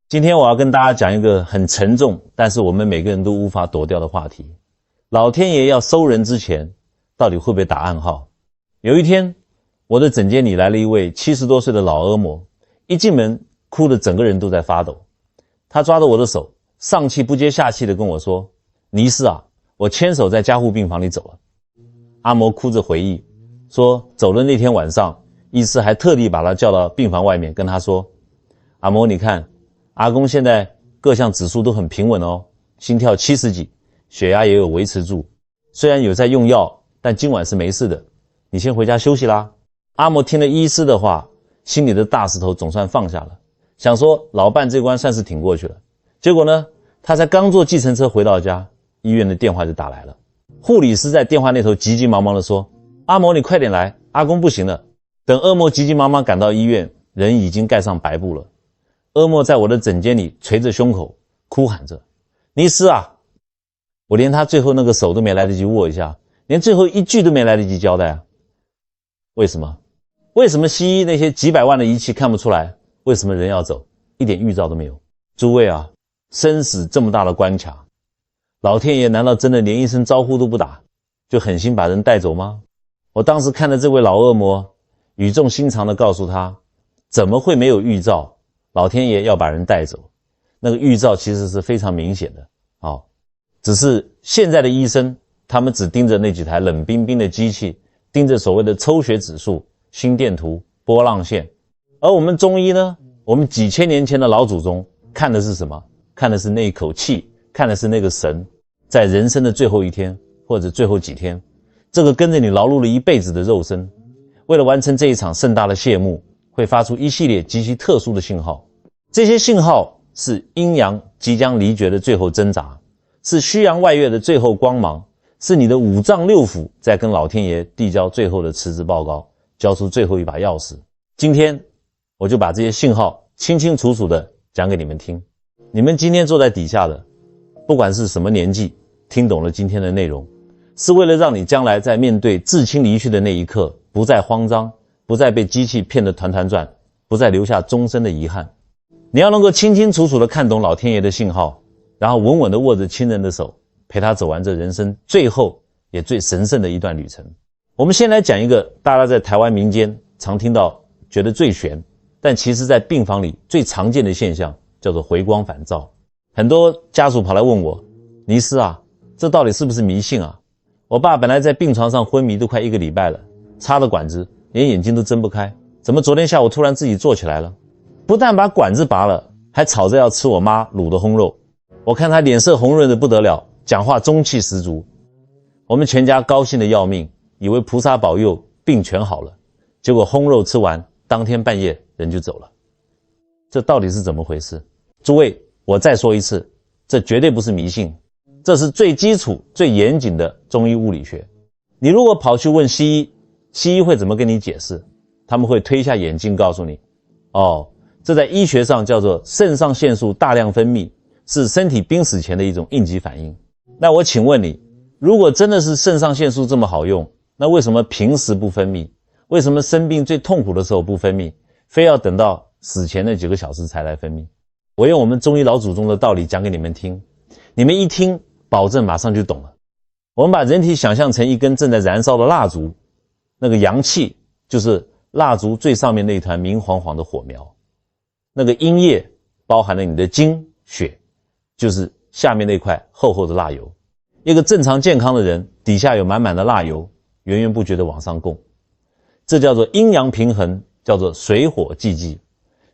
今天我要跟大家讲一个很沉重，但是我们每个人都无法躲掉的话题。老天爷要收人之前，到底会不会打暗号？有一天，我的诊间里来了一位70多岁的老恶魔，一进门哭得整个人都在发抖。他抓着我的手，上气不接下气地跟我说：“尼斯啊，我牵手在加护病房里走了。”阿嬷哭着回忆说，走的那天晚上，医师还特地把他叫到病房外面，跟他说：“阿嬷，你看，阿公现在各项指数都很平稳哦，心跳70几，血压也有维持住，虽然有在用药，但今晚是没事的，你先回家休息啦。”阿嬷听了医师的话，心里的大石头总算放下了，想说老伴这关算是挺过去了。结果呢，他才刚坐计程车回到家，医院的电话就打来了。护理师在电话那头急急忙忙地说：“阿嬷，你快点来，阿公不行了。”等恶魔急急忙忙赶到医院，人已经盖上白布了。恶魔在我的诊间里捶着胸口，哭喊着：“尼斯啊！”我连他最后那个手都没来得及握一下，连最后一句都没来得及交代啊！为什么？为什么西医那些几百万的仪器看不出来？为什么人要走，一点预兆都没有？诸位啊，生死这么大的关卡，老天爷难道真的连一声招呼都不打，就狠心把人带走吗？我当时看着这位老恶魔，语重心长地告诉他，怎么会没有预兆？老天爷要把人带走，那个预兆其实是非常明显的只是现在的医生，他们只盯着那几台冷冰冰的机器，盯着所谓的抽血指数、心电图、波浪线。而我们中医呢，我们几千年前的老祖宗看的是什么？看的是那一口气，看的是那个神，在人生的最后一天或者最后几天，这个跟着你劳碌了一辈子的肉身，为了完成这一场盛大的谢幕，会发出一系列极其特殊的信号。这些信号是阴阳即将离绝的最后挣扎，是虚阳外越的最后光芒，是你的五脏六腑在跟老天爷递交最后的辞职报告，交出最后一把钥匙。今天我就把这些信号清清楚楚地讲给你们听。你们今天坐在底下的，不管是什么年纪，听懂了今天的内容，是为了让你将来在面对至亲离去的那一刻，不再慌张，不再被机器骗得团团转，不再留下终身的遗憾。你要能够清清楚楚地看懂老天爷的信号，然后稳稳地握着亲人的手，陪他走完这人生最后也最神圣的一段旅程。我们先来讲一个大家在台湾民间常听到觉得最玄，但其实在病房里最常见的现象，叫做回光返照。很多家属跑来问我，尼斯啊，这到底是不是迷信啊？我爸本来在病床上昏迷都快1个礼拜了，插了管子连眼睛都睁不开，怎么昨天下午突然自己坐起来了？不但把管子拔了，还吵着要吃我妈卤的烘肉。我看他脸色红润的不得了，讲话中气十足。我们全家高兴的要命，以为菩萨保佑病全好了，结果烘肉吃完，当天半夜人就走了。这到底是怎么回事？诸位，我再说一次，这绝对不是迷信，这是最基础最严谨的中医物理学。你如果跑去问西医，西医会怎么跟你解释？他们会推下眼镜告诉你，这在医学上叫做肾上腺素大量分泌，是身体濒死前的一种应急反应。那我请问你，如果真的是肾上腺素这么好用，那为什么平时不分泌？为什么生病最痛苦的时候不分泌，非要等到死前的几个小时才来分泌？我用我们中医老祖宗的道理讲给你们听，你们一听，保证马上就懂了。我们把人体想象成一根正在燃烧的蜡烛，那个阳气就是蜡烛最上面那一团明晃晃的火苗，那个阴液包含了你的精血，就是下面那块厚厚的蜡油。一个正常健康的人，底下有满满的蜡油，源源不绝地往上供，这叫做阴阳平衡，叫做水火既济。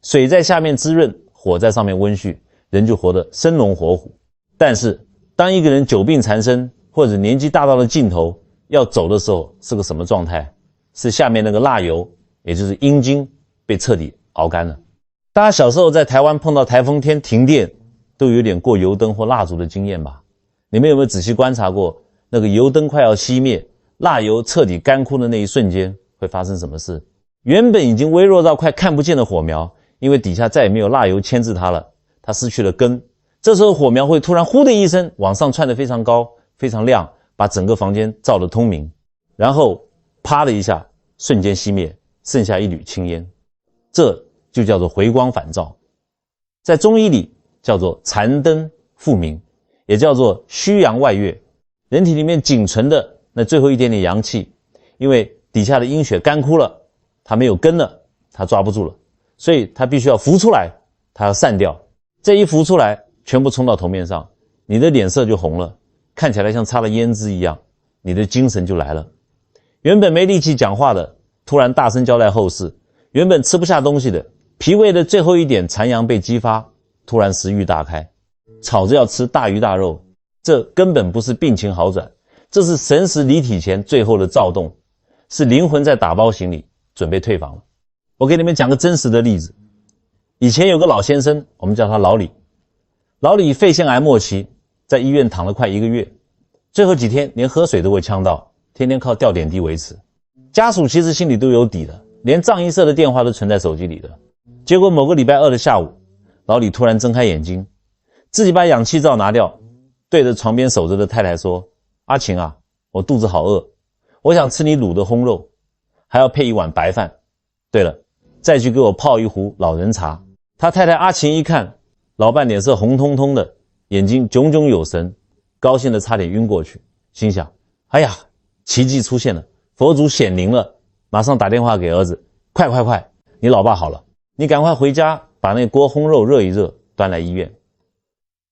水在下面滋润，火在上面温煦，人就活得生龙活虎。但是当一个人久病缠身，或者年纪大到了尽头要走的时候，是个什么状态？是下面那个蜡油，也就是阴精被彻底熬干了。大家小时候在台湾碰到台风天停电，都有点过油灯或蜡烛的经验吧？你们有没有仔细观察过，那个油灯快要熄灭，蜡油彻底干枯的那一瞬间会发生什么事？原本已经微弱到快看不见的火苗，因为底下再也没有蜡油牵制它了，它失去了根。这时候火苗会突然呼的一声往上窜得非常高，非常亮，把整个房间照得通明，然后啪的一下瞬间熄灭，剩下一缕青烟。这就叫做回光返照。在中医里叫做残灯复明，也叫做虚阳外越。人体里面仅存的那最后一点点阳气，因为底下的阴血干枯了，它没有根了，它抓不住了，所以它必须要浮出来，它要散掉。这一浮出来，全部冲到头面上，你的脸色就红了，看起来像擦了胭脂一样，你的精神就来了。原本没力气讲话的，突然大声交代后事；原本吃不下东西的，脾胃的最后一点残阳被激发，突然食欲大开，吵着要吃大鱼大肉。这根本不是病情好转，这是神识离体前最后的躁动，是灵魂在打包行李，准备退房了。我给你们讲个真实的例子。以前有个老先生，我们叫他老李。老李肺腺癌末期，在医院躺了快1个月，最后几天连喝水都会呛到，天天靠吊点滴维持。家属其实心里都有底的，连藏医社的电话都存在手机里的。结果某个礼拜二的下午，老李突然睁开眼睛，自己把氧气罩拿掉，对着床边守着的太太说：阿琴啊，我肚子好饿，我想吃你卤的烘肉，还要配一碗白饭。对了，再去给我泡一壶老人茶。他太太阿琴一看，老伴脸色红彤彤的，眼睛炯炯有神，高兴的差点晕过去，心想：哎呀，奇迹出现了，佛祖显灵了，马上打电话给儿子，快，你老爸好了，你赶快回家把那锅烘肉热一热，端来医院。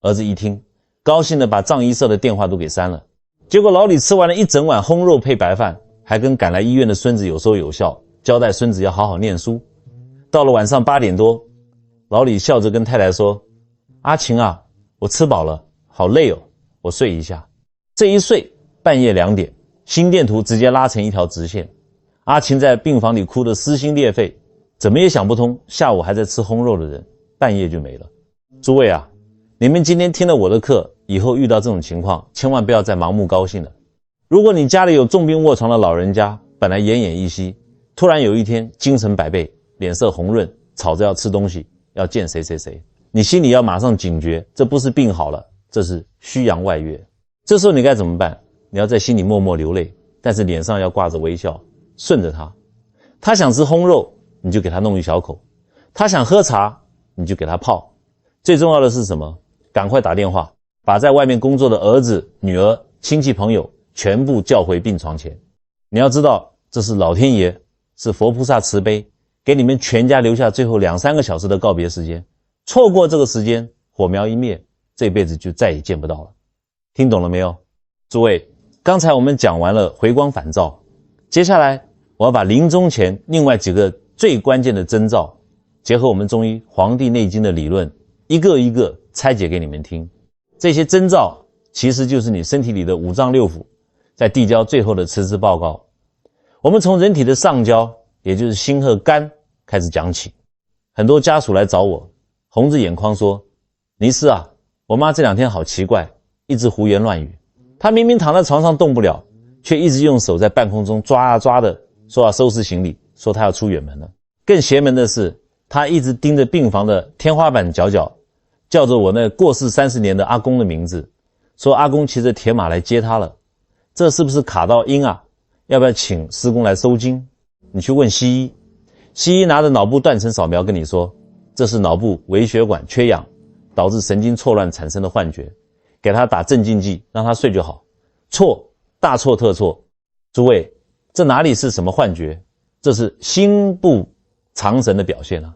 儿子一听，高兴的把藏医社的电话都给删了。结果老李吃完了一整碗烘肉配白饭，还跟赶来医院的孙子有说有笑，交代孙子要好好念书。到了晚上8点多，老李笑着跟太太说：阿琴啊，我吃饱了，好累哦，我睡一下。这一睡，半夜2点，心电图直接拉成一条直线。阿琴在病房里哭得撕心裂肺，怎么也想不通，下午还在吃烘肉的人，半夜就没了。诸位啊，你们今天听了我的课，以后遇到这种情况，千万不要再盲目高兴了。如果你家里有重病卧床的老人家，本来奄奄一息，突然有一天精神百倍，脸色红润，吵着要吃东西，要见谁，你心里要马上警觉，这不是病好了，这是虚阳外越。这时候你该怎么办？你要在心里默默流泪，但是脸上要挂着微笑，顺着他。他想吃烘肉，你就给他弄一小口；他想喝茶，你就给他泡。最重要的是什么？赶快打电话，把在外面工作的儿子、女儿、亲戚朋友全部叫回病床前。你要知道，这是老天爷，是佛菩萨慈悲，给你们全家留下最后2-3个小时的告别时间。错过这个时间，火苗一灭，这辈子就再也见不到了。听懂了没有？诸位，刚才我们讲完了回光返照，接下来我要把临终前另外几个最关键的征兆，结合我们中医《黄帝内经》的理论，一个一个拆解给你们听。这些征兆其实就是你身体里的5脏6腑在递交最后的辞职报告。我们从人体的上焦，也就是心和肝开始讲起。很多家属来找我，红着眼眶说：尼师啊，我妈这2天好奇怪，一直胡言乱语。她明明躺在床上动不了，却一直用手在半空中抓啊抓的，说要收拾行李，说她要出远门了。更邪门的是，她一直盯着病房的天花板角角，叫着我那过世30年的阿公的名字，说阿公骑着铁马来接她了。这是不是卡到阴啊？要不要请师公来收经？你去问西医，西医拿着脑部断层扫描跟你说，这是脑部微血管缺氧导致神经错乱产生的幻觉，给他打镇静剂让他睡就好。错，大错特错。诸位，这哪里是什么幻觉，这是心不藏神的表现啊。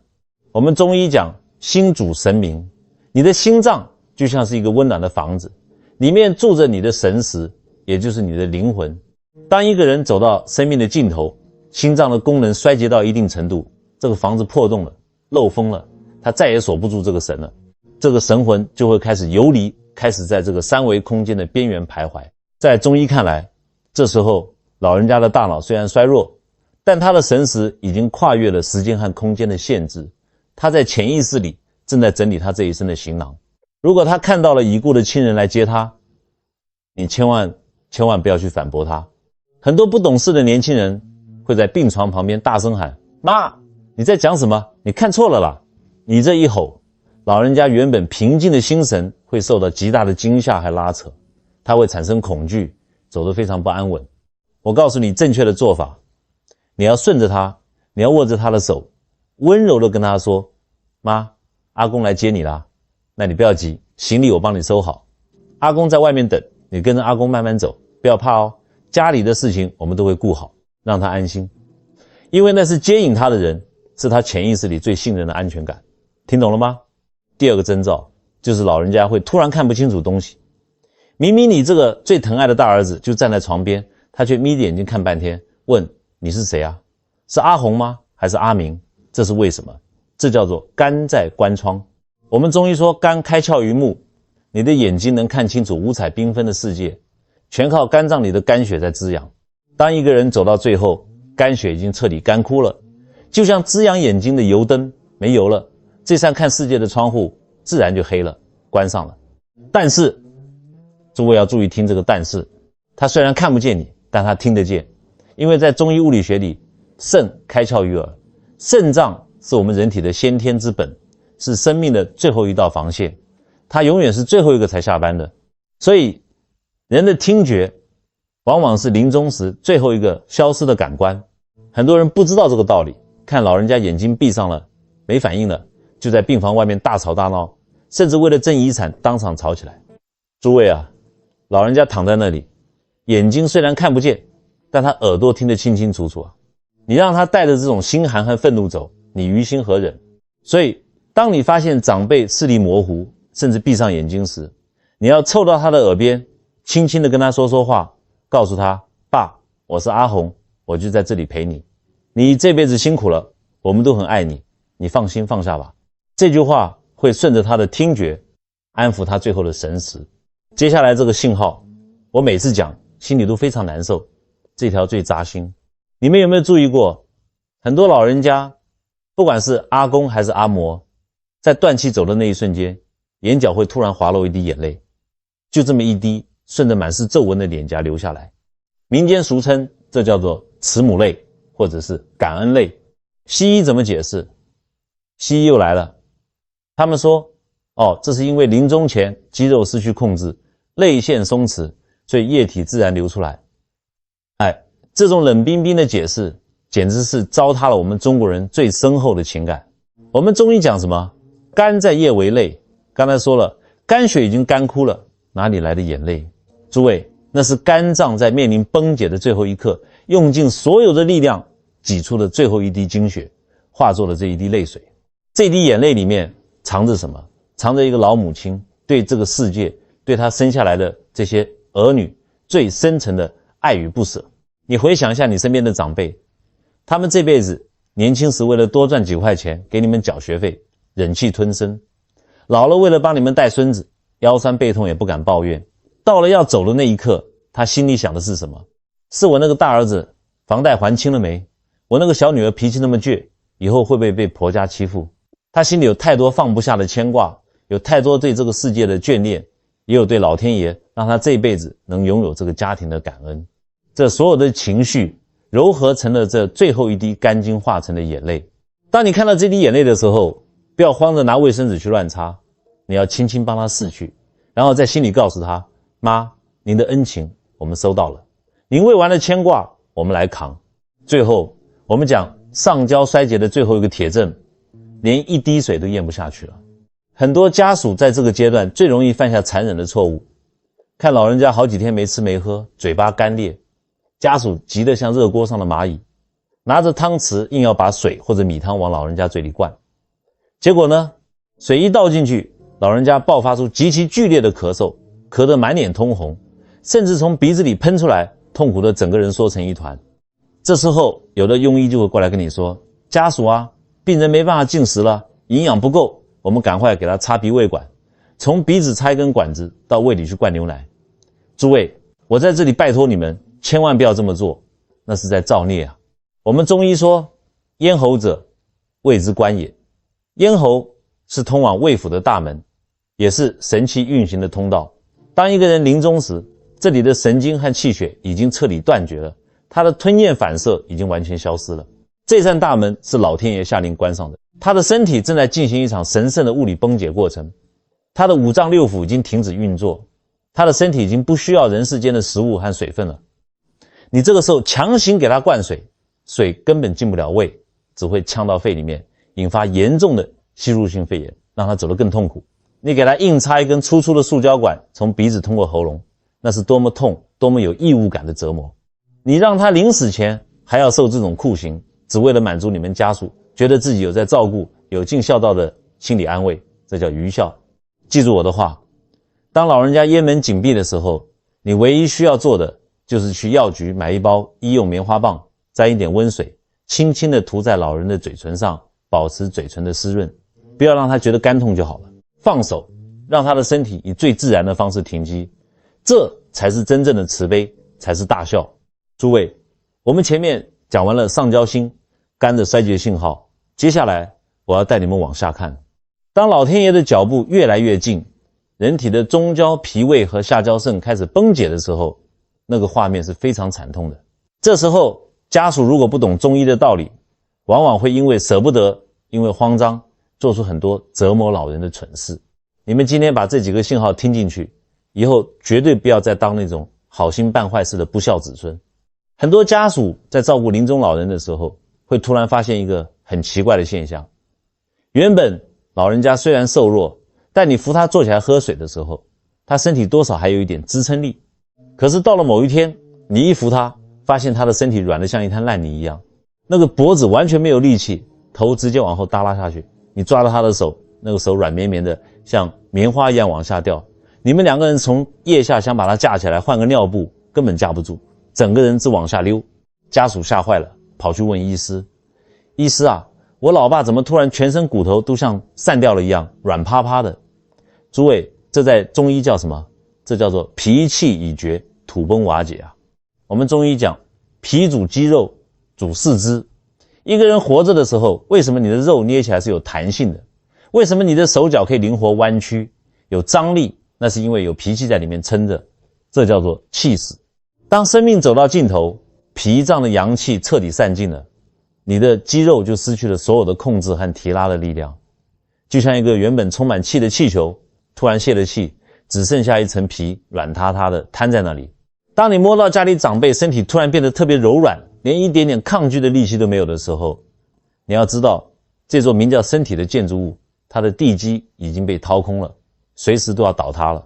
我们中医讲心主神明，你的心脏就像是一个温暖的房子，里面住着你的神识，也就是你的灵魂。当一个人走到生命的尽头，心脏的功能衰竭到一定程度，这个房子破洞了，漏风了，他再也锁不住这个神了，这个神魂就会开始游离，开始在这个3维空间的边缘徘徊。在中医看来，这时候老人家的大脑虽然衰弱，但他的神识已经跨越了时间和空间的限制，他在潜意识里正在整理他这一生的行囊。如果他看到了已故的亲人来接他，你千万不要去反驳他。很多不懂事的年轻人会在病床旁边大声喊：妈，你在讲什么？你看错了啦！你这一吼，老人家原本平静的心神会受到极大的惊吓和拉扯，他会产生恐惧，走得非常不安稳。我告诉你正确的做法，你要顺着他，你要握着他的手，温柔地跟他说：妈，阿公来接你啦，那你不要急，行李我帮你收好，阿公在外面等，你跟着阿公慢慢走，不要怕哦，家里的事情我们都会顾好，让他安心，因为那是接引他的人，是他潜意识里最信任的安全感，听懂了吗？第二个征兆就是老人家会突然看不清楚东西，明明你这个最疼爱的大儿子就站在床边，他却眯着眼睛看半天，问你是谁啊？是阿红吗？还是阿明？这是为什么？这叫做肝在关窗。我们中医说肝开窍于目，你的眼睛能看清楚五彩缤纷的世界，全靠肝脏里的肝血在滋养。当一个人走到最后，肝血已经彻底干枯了，就像滋养眼睛的油灯没油了，这扇看世界的窗户自然就黑了，关上了。但是诸位要注意听这个但是，他虽然看不见你，但他听得见，因为在中医物理学里，肾开窍于耳，肾脏是我们人体的先天之本，是生命的最后一道防线，它永远是最后一个才下班的。所以人的听觉往往是临终时最后一个消失的感官，很多人不知道这个道理，看老人家眼睛闭上了没反应了，就在病房外面大吵大闹，甚至为了争遗产当场吵起来。诸位啊，老人家躺在那里，眼睛虽然看不见，但他耳朵听得清清楚楚啊，你让他带着这种心寒和愤怒走，你于心何忍？所以当你发现长辈视力模糊，甚至闭上眼睛时，你要凑到他的耳边，轻轻地跟他说说话，告诉他，爸，我是阿红，我就在这里陪你，你这辈子辛苦了，我们都很爱你，你放心放下吧。这句话会顺着他的听觉安抚他最后的神识。接下来这个信号我每次讲心里都非常难受，这条最扎心。你们有没有注意过，很多老人家不管是阿公还是阿嬷，在断气走的那一瞬间，眼角会突然滑落一滴眼泪，就这么一滴顺着满是皱纹的脸颊流下来，民间俗称这叫做慈母泪或者是感恩泪。西医怎么解释？西医又来了，他们说这是因为临终前肌肉失去控制，泪腺松弛，所以液体自然流出来。这种冷冰冰的解释简直是糟蹋了我们中国人最深厚的情感。我们中医讲什么？肝在夜为泪，刚才说了，肝血已经干枯了，哪里来的眼泪？诸位，那是肝脏在面临崩解的最后一刻，用尽所有的力量挤出的最后一滴精血，化作了这一滴泪水。这滴眼泪里面藏着什么？藏着一个老母亲对这个世界，对她生下来的这些儿女最深沉的爱与不舍。你回想一下你身边的长辈，他们这辈子年轻时为了多赚几块钱给你们缴学费，忍气吞声，老了为了帮你们带孙子，腰酸背痛也不敢抱怨，到了要走的那一刻，他心里想的是什么？是我那个大儿子房贷还清了没？我那个小女儿脾气那么倔，以后会不会被婆家欺负？他心里有太多放不下的牵挂，有太多对这个世界的眷恋，也有对老天爷让他这一辈子能拥有这个家庭的感恩。这所有的情绪糅合成了这最后一滴肝经化成的眼泪。当你看到这滴眼泪的时候，不要慌着拿卫生纸去乱擦，你要轻轻帮他拭去，然后在心里告诉他，妈，您的恩情我们收到了，您未完的牵挂我们来扛。最后我们讲上焦衰竭的最后一个铁证，连一滴水都咽不下去了。很多家属在这个阶段最容易犯下残忍的错误，看老人家好几天没吃没喝，嘴巴干裂，家属急得像热锅上的蚂蚁，拿着汤匙硬要把水或者米汤往老人家嘴里灌。结果呢，水一倒进去，老人家爆发出极其剧烈的咳嗽，咳得满脸通红，甚至从鼻子里喷出来，痛苦的整个人缩成一团。这时候有的庸医就会过来跟你说，家属啊，病人没办法进食了，营养不够，我们赶快给他插鼻胃管，从鼻子插一根管子到胃里去灌牛奶。诸位，我在这里拜托你们千万不要这么做，那是在造孽啊。我们中医说，咽喉者胃之官也，咽喉是通往胃府的大门，也是神气运行的通道。当一个人临终时，这里的神经和气血已经彻底断绝了，他的吞咽反射已经完全消失了。这扇大门是老天爷下令关上的，他的身体正在进行一场神圣的物理崩解过程，他的五脏六腑已经停止运作，他的身体已经不需要人世间的食物和水分了。你这个时候强行给他灌水，水根本进不了胃，只会呛到肺里面，引发严重的吸入性肺炎，让他走得更痛苦。你给他硬插一根粗粗的塑胶管，从鼻子通过喉咙，那是多么痛，多么有异物感的折磨。你让他临死前还要受这种酷刑，只为了满足你们家属觉得自己有在照顾，有尽孝道的心理安慰，这叫愚孝。记住我的话，当老人家咽门紧闭的时候，你唯一需要做的就是去药局买一包医用棉花棒，沾一点温水，轻轻地涂在老人的嘴唇上，保持嘴唇的湿润，不要让他觉得干痛就好了。放手，让他的身体以最自然的方式停机，这才是真正的慈悲，才是大孝。诸位，我们前面讲完了上焦心、肝的衰竭信号，接下来我要带你们往下看。当老天爷的脚步越来越近，人体的中焦脾胃和下焦肾开始崩解的时候，那个画面是非常惨痛的。这时候家属如果不懂中医的道理，往往会因为舍不得，因为慌张，做出很多折磨老人的蠢事。你们今天把这几个信号听进去，以后绝对不要再当那种好心办坏事的不孝子孙。很多家属在照顾临终老人的时候，会突然发现一个很奇怪的现象。原本老人家虽然瘦弱，但你扶他坐起来喝水的时候，他身体多少还有一点支撑力。可是到了某一天，你一扶他，发现他的身体软得像一滩烂泥一样，那个脖子完全没有力气，头直接往后耷拉下去。你抓着他的手，那个手软绵绵的，像棉花一样往下掉。你们两个人从腋下想把他架起来换个尿布，根本架不住，整个人只往下溜。家属吓坏了，跑去问医师，医师啊，我老爸怎么突然全身骨头都像散掉了一样，软趴趴的。诸位，这在中医叫什么？这叫做脾气已绝，土崩瓦解啊。我们中医讲脾主肌肉，主四肢。一个人活着的时候，为什么你的肉捏起来是有弹性的？为什么你的手脚可以灵活弯曲，有张力？那是因为有脾气在里面撑着，这叫做气死。当生命走到尽头，脾脏的阳气彻底散尽了，你的肌肉就失去了所有的控制和提拉的力量，就像一个原本充满气的气球，突然泄了气，只剩下一层皮，软塌塌的瘫在那里。当你摸到家里长辈身体突然变得特别柔软，连一点点抗拒的力气都没有的时候，你要知道，这座名叫身体的建筑物，它的地基已经被掏空了，随时都要倒塌了。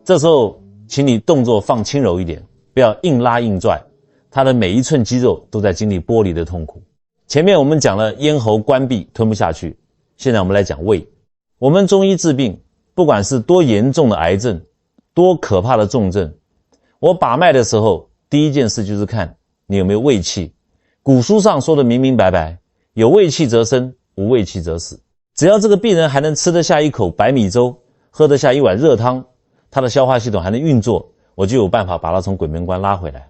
这时候请你动作放轻柔一点，不要硬拉硬拽，它的每一寸肌肉都在经历剥离的痛苦。前面我们讲了咽喉关闭吞不下去，现在我们来讲胃。我们中医治病，不管是多严重的癌症，多可怕的重症，我把脉的时候，第一件事就是看你有没有胃气。古书上说的明明白白，有胃气则生，无胃气则死。只要这个病人还能吃得下一口白米粥，喝得下一碗热汤，他的消化系统还能运作，我就有办法把他从鬼门关拉回来。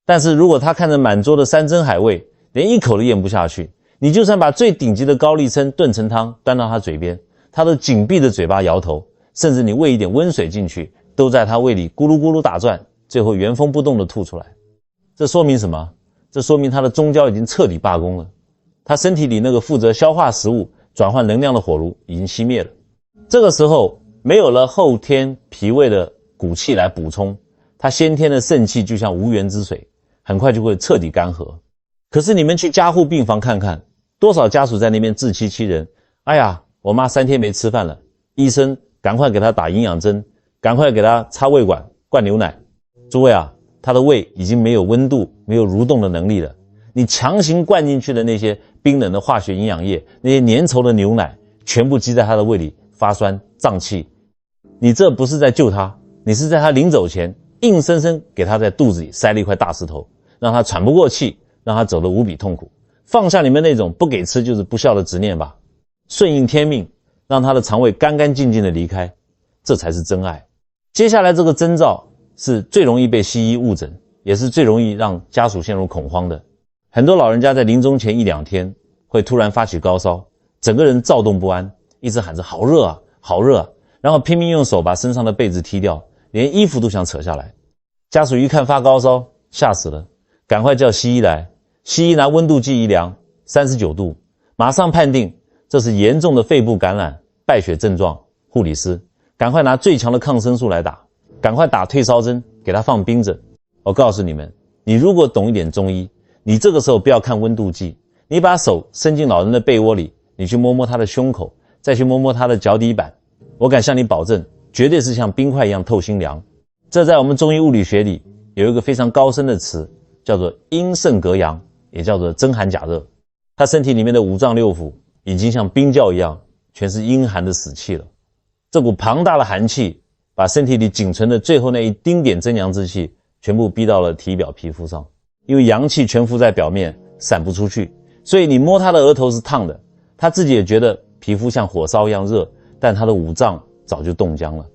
但是如果他看着满桌的山珍海味，连一口都咽不下去，你就算把最顶级的高丽参炖成汤端到他嘴边，他都紧闭着嘴巴摇头，甚至你喂一点温水进去，都在他胃里咕噜咕噜打转，最后原封不动地吐出来。这说明什么？这说明他的中焦已经彻底罢工了，他身体里那个负责消化食物、转换能量的火炉已经熄灭了。这个时候没有了后天脾胃的骨气来补充，他先天的肾气就像无源之水，很快就会彻底干涸。可是你们去加护病房看看，多少家属在那边自欺欺人，哎呀，我妈3天没吃饭了，医生赶快给她打营养针，赶快给她插胃管灌牛奶。诸位啊，她的胃已经没有温度，没有蠕动的能力了，你强行灌进去的那些冰冷的化学营养液，那些粘稠的牛奶，全部积在她的胃里发酸胀气。你这不是在救她，你是在她临走前硬生生给她在肚子里塞了一块大石头，让她喘不过气，让他走得无比痛苦。放下你们那种不给吃就是不孝的执念吧，顺应天命，让他的肠胃干干净净的离开，这才是真爱。接下来这个征兆是最容易被西医误诊，也是最容易让家属陷入恐慌的。很多老人家在临终前1-2天会突然发起高烧，整个人躁动不安，一直喊着好热啊好热啊，然后拼命用手把身上的被子踢掉，连衣服都想扯下来。家属一看发高烧，吓死了，赶快叫西医来。西医拿温度计一量，39度，马上判定这是严重的肺部感染败血症状。护理师赶快拿最强的抗生素来打，赶快打退烧针，给他放冰枕。我告诉你们，你如果懂一点中医，你这个时候不要看温度计，你把手伸进老人的被窝里，你去摸摸他的胸口，再去摸摸他的脚底板，我敢向你保证，绝对是像冰块一样透心凉。这在我们中医物理学里有一个非常高深的词，叫做阴盛格阳，也叫做真寒假热。他身体里面的五脏六腑已经像冰窖一样，全是阴寒的死气了。这股庞大的寒气把身体里仅存的最后那一丁点真阳之气全部逼到了体表皮肤上，因为阳气全浮在表面，散不出去，所以你摸他的额头是烫的，他自己也觉得皮肤像火烧一样热，但他的五脏早就冻僵了。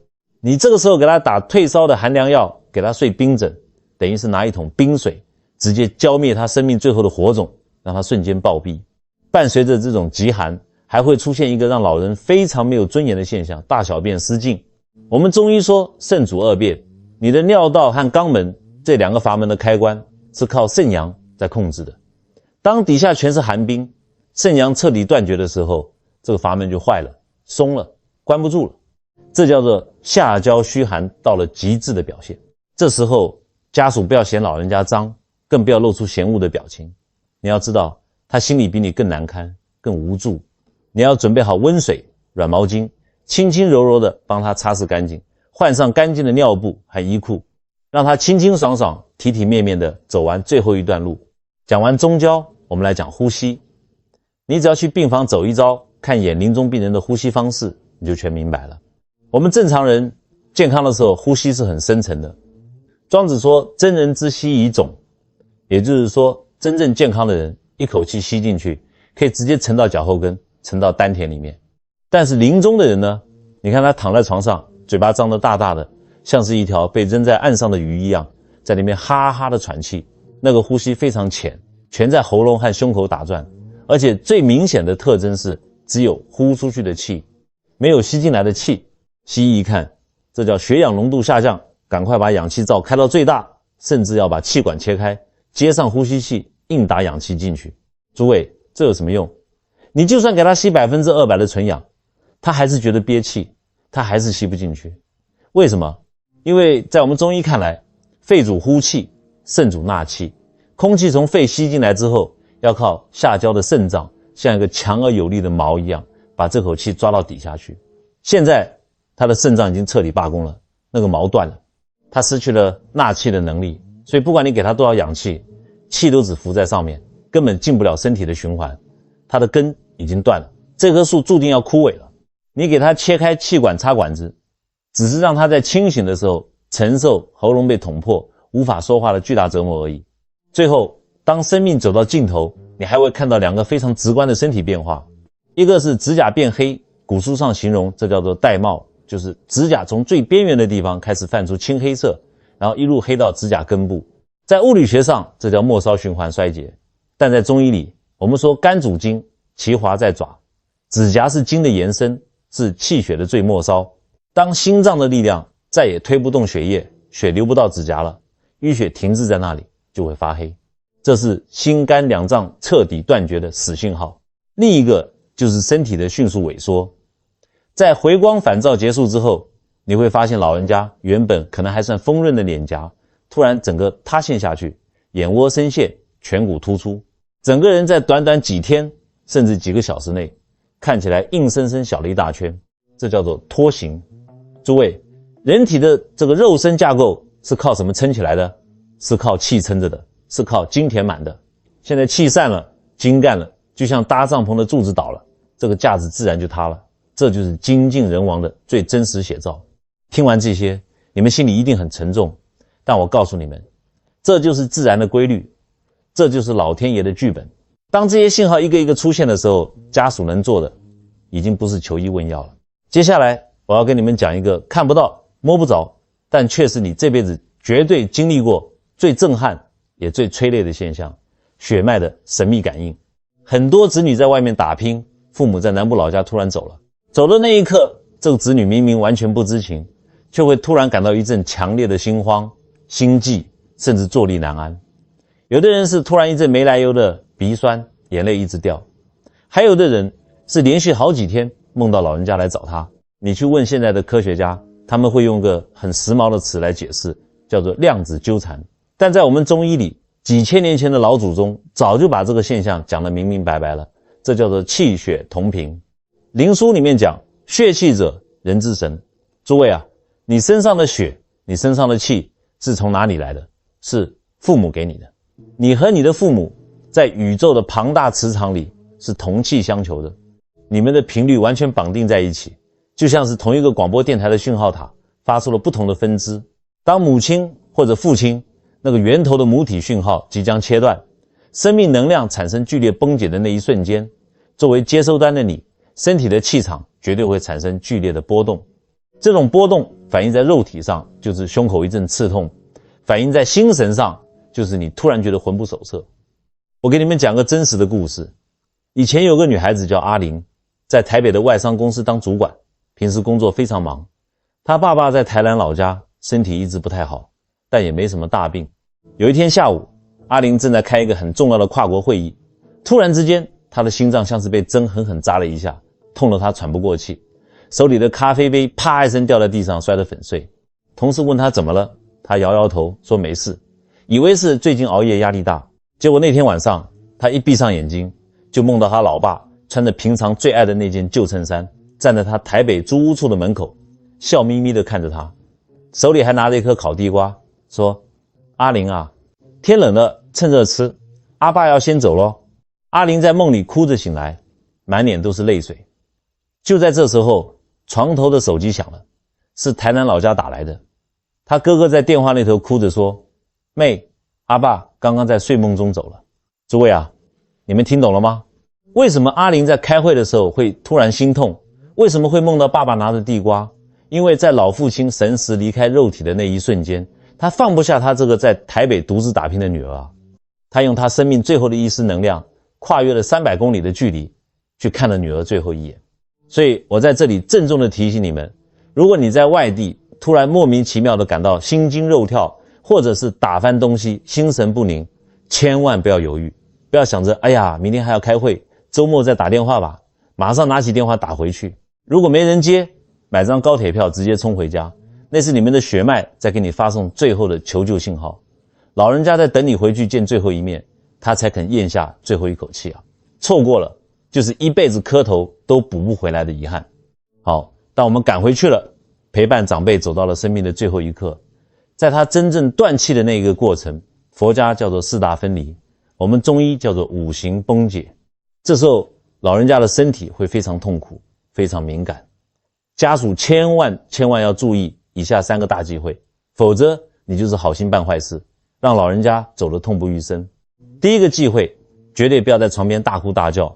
你这个时候给他打退烧的寒凉药，给他睡冰枕，等于是拿一桶冰水直接浇灭他生命最后的火种，让他瞬间暴毙。伴随着这种极寒，还会出现一个让老人非常没有尊严的现象，大小便失禁。我们中医说肾主二便，你的尿道和肛门这两个阀门的开关是靠肾阳在控制的。当底下全是寒冰，肾阳彻底断绝的时候，这个阀门就坏了，松了，关不住了。这叫做下焦虚寒到了极致的表现。这时候家属不要嫌老人家脏，更不要露出嫌恶的表情。你要知道，他心里比你更难堪，更无助。你要准备好温水、软毛巾，轻轻柔柔地帮他擦拭干净，换上干净的尿布和衣裤，让他清清爽爽、体体面面地走完最后一段路。讲完中焦，我们来讲呼吸。你只要去病房走一遭，看一眼临终病人的呼吸方式，你就全明白了。我们正常人健康的时候，呼吸是很深沉的。庄子说真人之息以渵，也就是说真正健康的人一口气吸进去，可以直接沉到脚后跟，沉到丹田里面。但是临终的人呢，你看他躺在床上，嘴巴张得大大的，像是一条被扔在岸上的鱼一样，在里面哈哈的喘气，那个呼吸非常浅，全在喉咙和胸口打转，而且最明显的特征是只有呼出去的气，没有吸进来的气。西医一看，这叫血氧浓度下降，赶快把氧气罩开到最大，甚至要把气管切开，接上呼吸器，硬打氧气进去。诸位，这有什么用？你就算给他吸200%的纯氧，他还是觉得憋气，他还是吸不进去。为什么？因为在我们中医看来，肺主呼气，肾主纳气，空气从肺吸进来之后，要靠下焦的肾脏像一个强而有力的矛一样，把这口气抓到底下去。现在他的肾脏已经彻底罢工了，那个矛断了，他失去了纳气的能力，所以不管你给他多少氧气，气都只浮在上面，根本进不了身体的循环，他的根已经断了，这棵树注定要枯萎了。你给他切开气管插管子，只是让他在清醒的时候承受喉咙被捅破无法说话的巨大折磨而已。最后当生命走到尽头，你还会看到两个非常直观的身体变化，一个是指甲变黑，古书上形容这叫做玳瑁，就是指甲从最边缘的地方开始泛出青黑色，然后一路黑到指甲根部。在物理学上这叫末梢循环衰竭，但在中医里我们说肝主筋，其华在爪，指甲是筋的延伸，是气血的最末梢。当心脏的力量再也推不动血液，血流不到指甲了，淤血停滞在那里，就会发黑。这是心肝两脏彻底断绝的死信号。另一个就是身体的迅速萎缩。在回光返照结束之后，你会发现老人家原本可能还算丰润的脸颊，突然整个塌陷下去，眼窝深陷，颧骨突出，整个人在短短几天甚至几个小时内看起来硬生生小了一大圈，这叫做脱形。诸位，人体的这个肉身架构是靠什么撑起来的？是靠气撑着的，是靠筋填满的。现在气散了，筋干了，就像搭帐篷的柱子倒了，这个架子自然就塌了。这就是精尽人亡的最真实写照。听完这些，你们心里一定很沉重，但我告诉你们，这就是自然的规律，这就是老天爷的剧本。当这些信号一个一个出现的时候，家属能做的已经不是求医问药了。接下来我要跟你们讲一个看不到摸不着，但却是你这辈子绝对经历过最震撼也最催泪的现象，血脉的神秘感应。很多子女在外面打拼，父母在南部老家突然走了，走的那一刻，这个子女明明完全不知情，却会突然感到一阵强烈的心慌、心悸，甚至坐立难安。有的人是突然一阵没来由的鼻酸，眼泪一直掉，还有的人是连续好几天梦到老人家来找他。你去问现在的科学家，他们会用个很时髦的词来解释，叫做量子纠缠。但在我们中医里，几千年前的老祖宗早就把这个现象讲得明明白白了，这叫做气血同频。灵书里面讲，血气者，人之神。诸位啊，你身上的血，你身上的气是从哪里来的？是父母给你的。你和你的父母在宇宙的庞大磁场里是同气相求的，你们的频率完全绑定在一起，就像是同一个广播电台的讯号塔发出了不同的分支。当母亲或者父亲那个源头的母体讯号即将切断，生命能量产生剧烈崩解的那一瞬间，作为接收端的你，身体的气场绝对会产生剧烈的波动。这种波动反映在肉体上，就是胸口一阵刺痛；反映在心神上，就是你突然觉得魂不守舍。我给你们讲个真实的故事。以前有个女孩子叫阿玲，在台北的外商公司当主管，平时工作非常忙。她爸爸在台南老家，身体一直不太好，但也没什么大病。有一天下午，阿玲正在开一个很重要的跨国会议，突然之间，她的心脏像是被针狠狠扎了一下，痛得她喘不过气，手里的咖啡杯啪一声掉在地上，摔得粉碎。同事问她怎么了，她摇摇头说没事，以为是最近熬夜压力大。结果那天晚上，她一闭上眼睛，就梦到她老爸穿着平常最爱的那件旧衬衫，站在她台北租屋处的门口，笑眯眯地看着她，手里还拿着一颗烤地瓜，说：阿玲啊，天冷了，趁热吃，阿爸要先走咯。阿玲在梦里哭着醒来，满脸都是泪水。就在这时候，床头的手机响了，是台南老家打来的。他哥哥在电话那头哭着说：妹，阿爸刚刚在睡梦中走了。诸位啊，你们听懂了吗？为什么阿玲在开会的时候会突然心痛？为什么会梦到爸爸拿着地瓜？因为在老父亲神识离开肉体的那一瞬间，他放不下他这个在台北独自打拼的女儿啊。他用他生命最后的一丝能量，跨越了300公里的距离，去看了女儿最后一眼。所以我在这里郑重地提醒你们，如果你在外地突然莫名其妙地感到心惊肉跳，或者是打翻东西心神不宁，千万不要犹豫，不要想着哎呀明天还要开会，周末再打电话吧，马上拿起电话打回去。如果没人接，买张高铁票直接冲回家，那是你们的血脉在给你发送最后的求救信号。老人家在等你回去见最后一面，他才肯咽下最后一口气啊！错过了就是一辈子磕头都补不回来的遗憾。好，当我们赶回去了，陪伴长辈走到了生命的最后一刻，在他真正断气的那一个过程，佛家叫做四大分离，我们中医叫做五行崩解。这时候老人家的身体会非常痛苦，非常敏感，家属千万要注意以下3个大忌讳，否则你就是好心办坏事，让老人家走得痛不欲生。第一个忌讳，绝对不要在床边大哭大叫。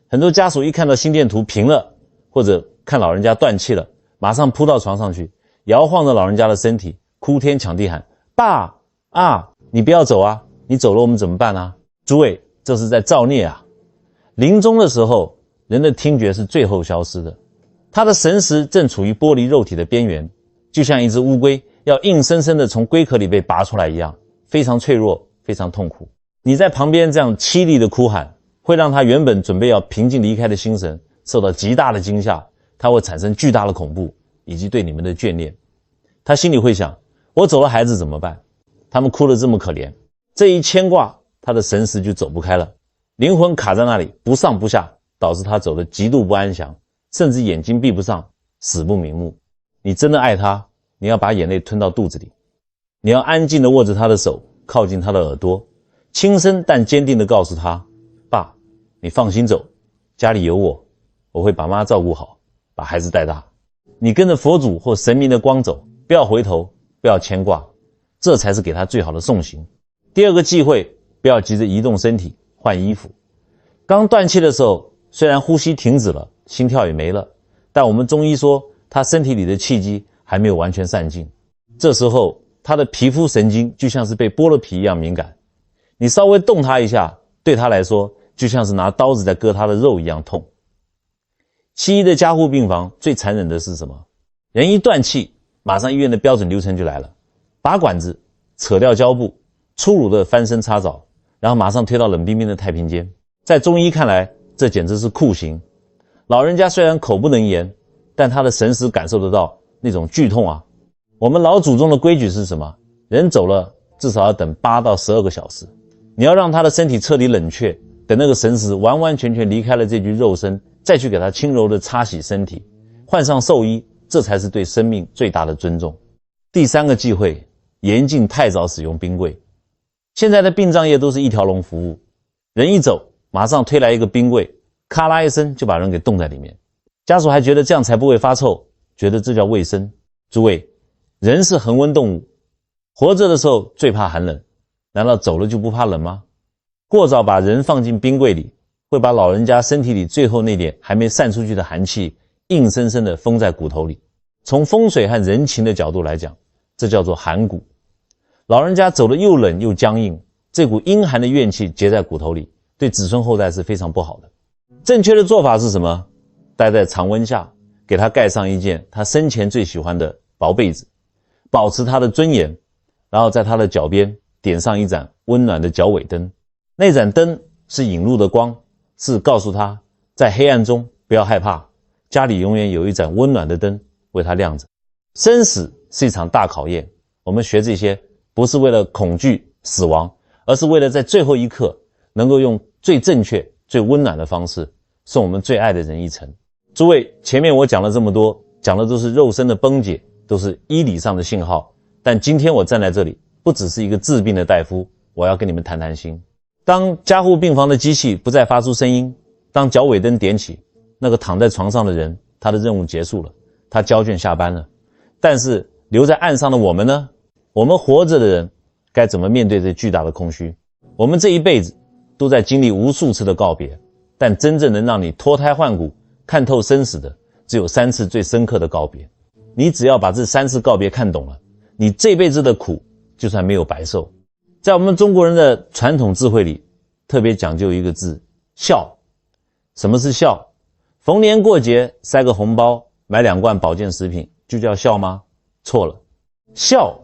很多家属一看到心电图平了，或者看老人家断气了，马上扑到床上去，摇晃着老人家的身体，哭天抢地喊：爸啊，你不要走啊，你走了我们怎么办啊？诸位，这是在造孽啊！临终的时候，人的听觉是最后消失的，他的神识正处于剥离肉体的边缘，就像一只乌龟要硬生生的从龟壳里被拔出来一样，非常脆弱，非常痛苦。你在旁边这样凄厉的哭喊，会让他原本准备要平静离开的心神受到极大的惊吓，他会产生巨大的恐怖以及对你们的眷恋。他心里会想，我走了孩子怎么办？他们哭得这么可怜，这一牵挂他的神识就走不开了，灵魂卡在那里不上不下，导致他走得极度不安详，甚至眼睛闭不上，死不瞑目。你真的爱他，你要把眼泪吞到肚子里，你要安静地握着他的手，靠近他的耳朵，轻声但坚定地告诉他：爸，你放心走，家里有我，我会把妈照顾好，把孩子带大。你跟着佛祖或神明的光走，不要回头，不要牵挂，这才是给他最好的送行。第二个忌讳，不要急着移动身体换衣服。刚断气的时候，虽然呼吸停止了，心跳也没了，但我们中医说他身体里的气机还没有完全散尽，这时候他的皮肤神经就像是被剥了皮一样敏感，你稍微动他一下，对他来说就像是拿刀子在割他的肉一样痛。西医的加护病房最残忍的是什么？人一断气，马上医院的标准流程就来了，拔管子，扯掉胶布，粗鲁的翻身擦澡，然后马上推到冷冰冰的太平间。在中医看来，这简直是酷刑。老人家虽然口不能言，但他的神识感受得到那种剧痛啊。我们老祖宗的规矩是什么？人走了至少要等8到12个小时，你要让他的身体彻底冷却，等那个神识完完全全离开了这具肉身，再去给他轻柔的擦洗身体，换上寿衣，这才是对生命最大的尊重。第三个忌讳，严禁太早使用冰柜。现在的殡葬业都是一条龙服务，人一走，马上推来一个冰柜，咔啦一声就把人给冻在里面。家属还觉得这样才不会发臭，觉得这叫卫生。诸位，人是恒温动物，活着的时候最怕寒冷，难道走了就不怕冷吗？过早把人放进冰柜里，会把老人家身体里最后那点还没散出去的寒气硬生生地封在骨头里。从风水和人情的角度来讲，这叫做寒骨。老人家走得又冷又僵硬，这股阴寒的怨气结在骨头里，对子孙后代是非常不好的。正确的做法是什么？待在常温下，给他盖上一件他生前最喜欢的薄被子，保持他的尊严，然后在他的脚边点上一盏温暖的脚尾灯。那盏灯是引路的光，是告诉他在黑暗中不要害怕，家里永远有一盏温暖的灯为他亮着。生死是一场大考验，我们学这些不是为了恐惧死亡，而是为了在最后一刻能够用最正确最温暖的方式送我们最爱的人一程。诸位，前面我讲了这么多，讲的都是肉身的崩解，都是医理上的信号，但今天我站在这里不只是一个治病的大夫，我要跟你们谈谈心。当加护病房的机器不再发出声音，当脚尾灯点起，那个躺在床上的人，他的任务结束了，他交卷下班了。但是留在岸上的我们呢？我们活着的人该怎么面对这巨大的空虚？我们这一辈子都在经历无数次的告别，但真正能让你脱胎换骨看透生死的只有3次最深刻的告别。你只要把这3次告别看懂了，你这辈子的苦就算没有白受。在我们中国人的传统智慧里，特别讲究一个字，孝。什么是孝？逢年过节塞个红包，买2罐保健食品，就叫孝吗？错了。孝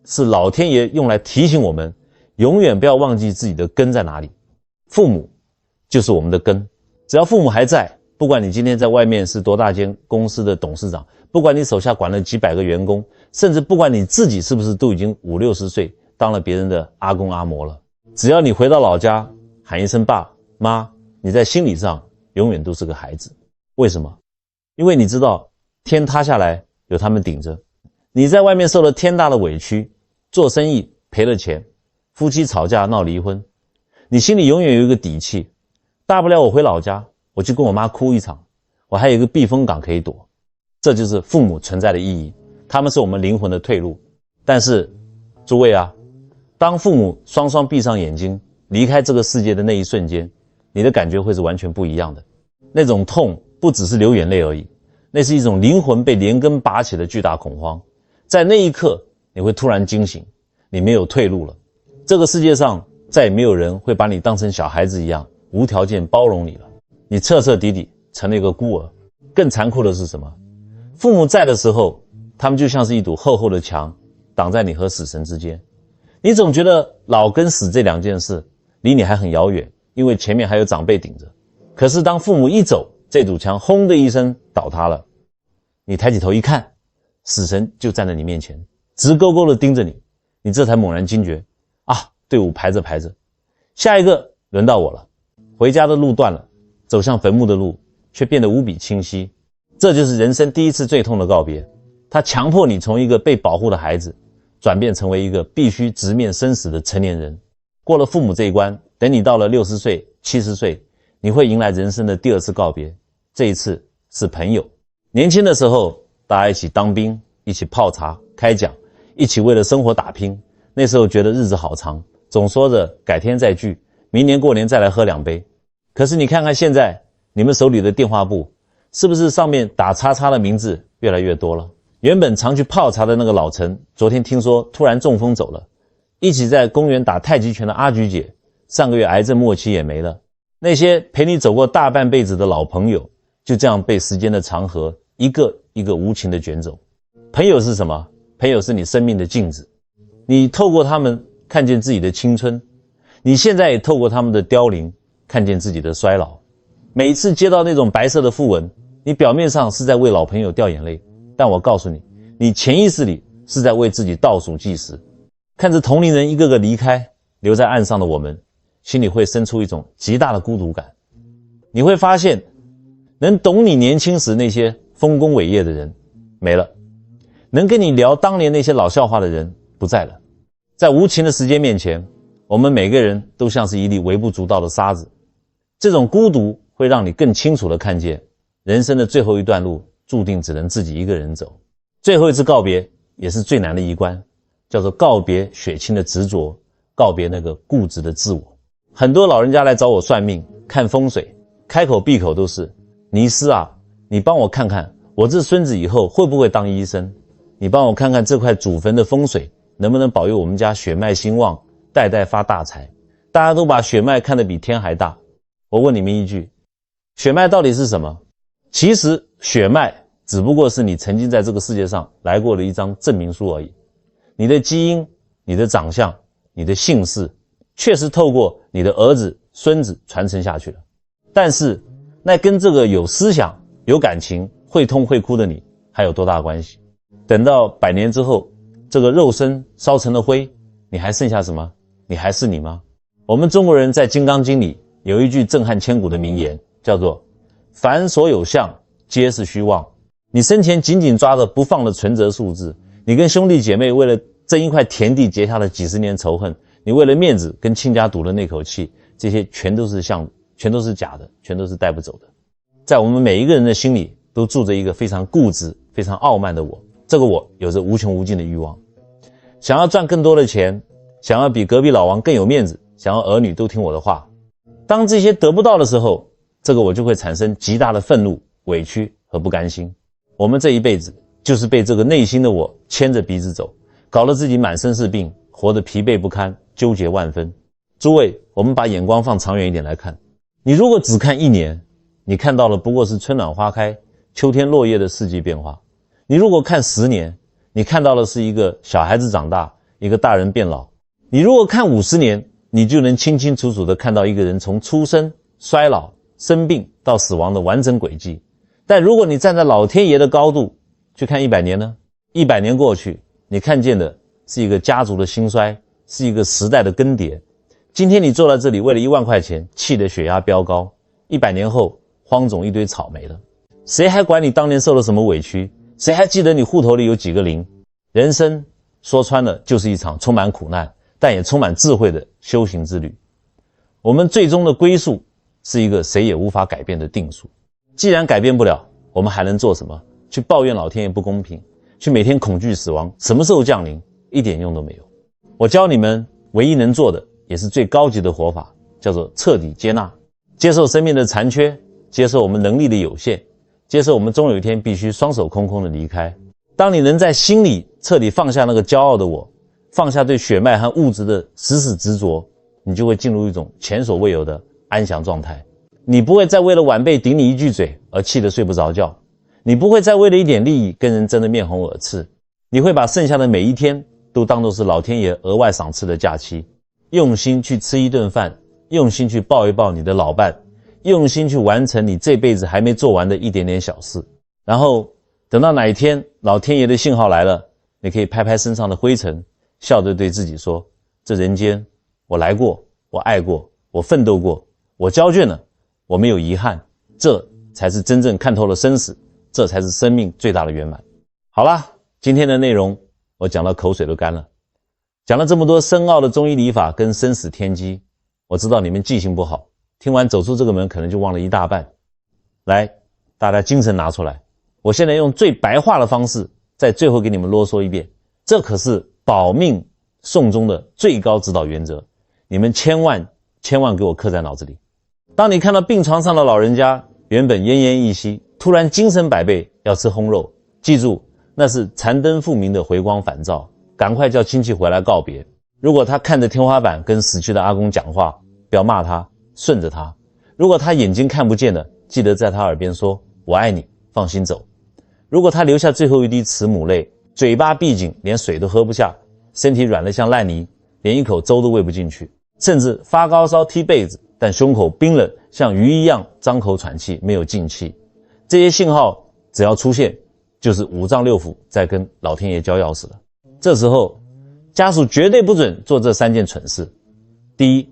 是老天爷用来提醒我们永远不要忘记自己的根在哪里。父母就是我们的根，只要父母还在，不管你今天在外面是多大间公司的董事长，不管你手下管了几百个员工，甚至不管你自己是不是都已经50、60岁当了别人的阿公阿嬷了，只要你回到老家喊一声爸妈，你在心理上永远都是个孩子。为什么？因为你知道天塌下来有他们顶着，你在外面受了天大的委屈，做生意赔了钱，夫妻吵架闹离婚，你心里永远有一个底气，大不了我回老家，我去跟我妈哭一场，我还有一个避风港可以躲。这就是父母存在的意义，他们是我们灵魂的退路。但是诸位啊，当父母双双闭上眼睛离开这个世界的那一瞬间，你的感觉会是完全不一样的。那种痛不只是流眼泪而已，那是一种灵魂被连根拔起的巨大恐慌。在那一刻你会突然惊醒，你没有退路了。这个世界上再也没有人会把你当成小孩子一样无条件包容你了，你彻彻底底成了一个孤儿。更残酷的是什么？父母在的时候，他们就像是一堵厚厚的墙，挡在你和死神之间。你总觉得老跟死这2件事离你还很遥远，因为前面还有长辈顶着。可是当父母一走，这堵墙轰的一声倒塌了，你抬起头一看，死神就站在你面前，直勾勾地盯着你，你这才猛然惊觉，啊，队伍排着排着，下一个轮到我了。回家的路断了，走向坟墓的路却变得无比清晰。这就是人生第一次最痛的告别，它强迫你从一个被保护的孩子转变成为一个必须直面生死的成年人。过了父母这一关，等你到了60岁70岁，你会迎来人生的第2次告别，这一次是朋友。年轻的时候大家一起当兵，一起泡茶开讲，一起为了生活打拼，那时候觉得日子好长，总说着改天再聚，明年过年再来喝2杯。可是你看看现在你们手里的电话簿，是不是上面打叉叉的名字越来越多了？原本常去泡茶的那个老陈，昨天听说突然中风走了。一起在公园打太极拳的阿菊姐，上个月癌症末期也没了。那些陪你走过大半辈子的老朋友，就这样被时间的长河一个一个无情地卷走。朋友是什么？朋友是你生命的镜子，你透过他们看见自己的青春，你现在也透过他们的凋零看见自己的衰老。每一次接到那种白色的讣文，你表面上是在为老朋友掉眼泪，但我告诉你，你潜意识里是在为自己倒数计时。看着同龄人一个个离开，留在岸上的我们，心里会生出一种极大的孤独感。你会发现，能懂你年轻时那些丰功伟业的人没了，能跟你聊当年那些老笑话的人不在了。在无情的时间面前，我们每个人都像是一粒微不足道的沙子。这种孤独会让你更清楚地看见，人生的最后一段路注定只能自己一个人走。最后一次告别也是最难的一关，叫做告别血亲的执着，告别那个固执的自我。很多老人家来找我算命看风水，开口闭口都是：尼斯啊，你帮我看看我这孙子以后会不会当医生，你帮我看看这块祖坟的风水能不能保佑我们家血脉兴旺，代代发大财。大家都把血脉看得比天还大。我问你们一句，血脉到底是什么？其实血脉只不过是你曾经在这个世界上来过的一张证明书而已。你的基因、你的长相、你的姓氏确实透过你的儿子、孙子传承下去了，但是那跟这个有思想、有感情、会痛会哭的你还有多大关系？等到100年之后，这个肉身烧成了灰，你还剩下什么？你还是你吗？我们中国人在《金刚经》里有一句震撼千古的名言，叫做凡所有相，皆是虚妄。你生前紧紧抓着不放的存折数字，你跟兄弟姐妹为了争一块田地结下了几十年仇恨，你为了面子跟亲家赌了那口气，这些全都是像，全都是假的，全都是带不走的。在我们每一个人的心里都住着一个非常固执、非常傲慢的我，这个我有着无穷无尽的欲望，想要赚更多的钱，想要比隔壁老王更有面子，想要儿女都听我的话。当这些得不到的时候，这个我就会产生极大的愤怒、委屈和不甘心。我们这一辈子就是被这个内心的我牵着鼻子走，搞得自己满身是病，活得疲惫不堪，纠结万分。诸位，我们把眼光放长远一点来看，你如果只看1年，你看到了不过是春暖花开、秋天落叶的四季变化。你如果看10年，你看到的是一个小孩子长大，一个大人变老。你如果看50年，你就能清清楚楚地看到一个人从出生、衰老、生病到死亡的完整轨迹。但如果你站在老天爷的高度去看100年呢？100年过去，你看见的是一个家族的兴衰，是一个时代的更迭。今天你坐在这里为了1万块钱气得血压飙高，100年后荒冢一堆草莓了。谁还管你当年受了什么委屈？谁还记得你户头里有几个零？人生说穿了就是一场充满苦难但也充满智慧的修行之旅。我们最终的归宿是一个谁也无法改变的定数。既然改变不了，我们还能做什么？去抱怨老天爷不公平，去每天恐惧死亡什么时候降临，一点用都没有。我教你们唯一能做的，也是最高级的活法，叫做彻底接纳。接受生命的残缺，接受我们能力的有限，接受我们终有一天必须双手空空的离开。当你能在心里彻底放下那个骄傲的我，放下对血脉和物质的死死执着，你就会进入一种前所未有的安详状态。你不会再为了晚辈顶你一句嘴而气得睡不着觉，你不会再为了一点利益跟人争得面红耳赤，你会把剩下的每一天都当作是老天爷额外赏赐的假期，用心去吃一顿饭，用心去抱一抱你的老伴，用心去完成你这辈子还没做完的一点点小事。然后等到哪一天老天爷的信号来了，你可以拍拍身上的灰尘，笑着对自己说，这人间我来过，我爱过，我奋斗过，我交卷了，我没有遗憾，这才是真正看透了生死，这才是生命最大的圆满。好啦，今天的内容我讲到口水都干了，讲了这么多深奥的中医理法跟生死天机，我知道你们记性不好，听完走出这个门可能就忘了一大半。来，大家精神拿出来，我现在用最白话的方式在最后给你们啰嗦一遍，这可是保命送终的最高指导原则，你们千万给我刻在脑子里。当你看到病床上的老人家原本奄奄一息，突然精神百倍要吃烘肉，记住那是残灯复明的回光返照，赶快叫亲戚回来告别。如果他看着天花板跟死去的阿公讲话，不要骂他，顺着他。如果他眼睛看不见了，记得在他耳边说我爱你，放心走。如果他留下最后一滴慈母泪，嘴巴闭紧，连水都喝不下，身体软得像烂泥，连一口粥都喂不进去，甚至发高烧踢被子，但胸口冰冷像鱼一样张口喘气，没有进气。这些信号只要出现，就是五脏六腑在跟老天爷交钥匙了。这时候家属绝对不准做这3件蠢事。第一，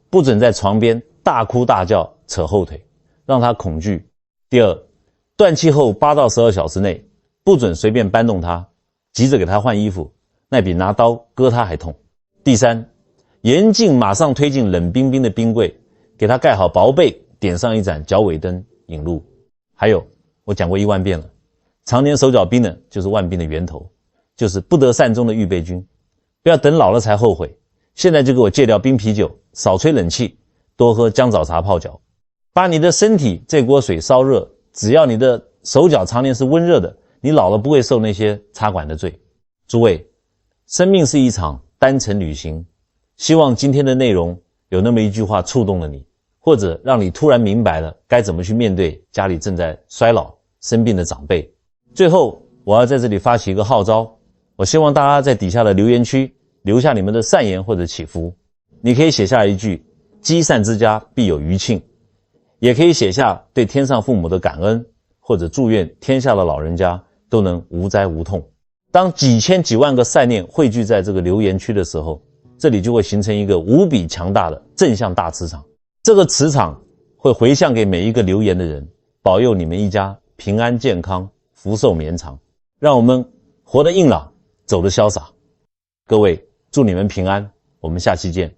不准在床边大哭大叫扯后腿，让他恐惧。第二，断气后8到12小时内不准随便搬动它，急着给它换衣服，那比拿刀割它还痛。第三，严禁马上推进冷冰冰的冰柜，给它盖好薄被，点上一盏脚尾灯引路。还有，我讲过1万遍了，常年手脚冰冷就是万病的源头，就是不得善终的预备军。不要等老了才后悔，现在就给我戒掉冰啤酒，少吹冷气，多喝姜枣茶泡脚，把你的身体这锅水烧热，只要你的手脚常年是温热的，你老了不会受那些插管的罪。诸位，生命是一场单程旅行，希望今天的内容有那么一句话触动了你，或者让你突然明白了该怎么去面对家里正在衰老生病的长辈。最后，我要在这里发起一个号召，我希望大家在底下的留言区留下你们的善言或者祈福。你可以写下一句积善之家必有余庆，也可以写下对天上父母的感恩，或者祝愿天下的老人家都能无灾无痛。当几千几万个善念汇聚在这个留言区的时候，这里就会形成一个无比强大的正向大磁场，这个磁场会回向给每一个留言的人，保佑你们一家平安健康，福寿绵长，让我们活得硬朗，走得潇洒。各位，祝你们平安，我们下期见。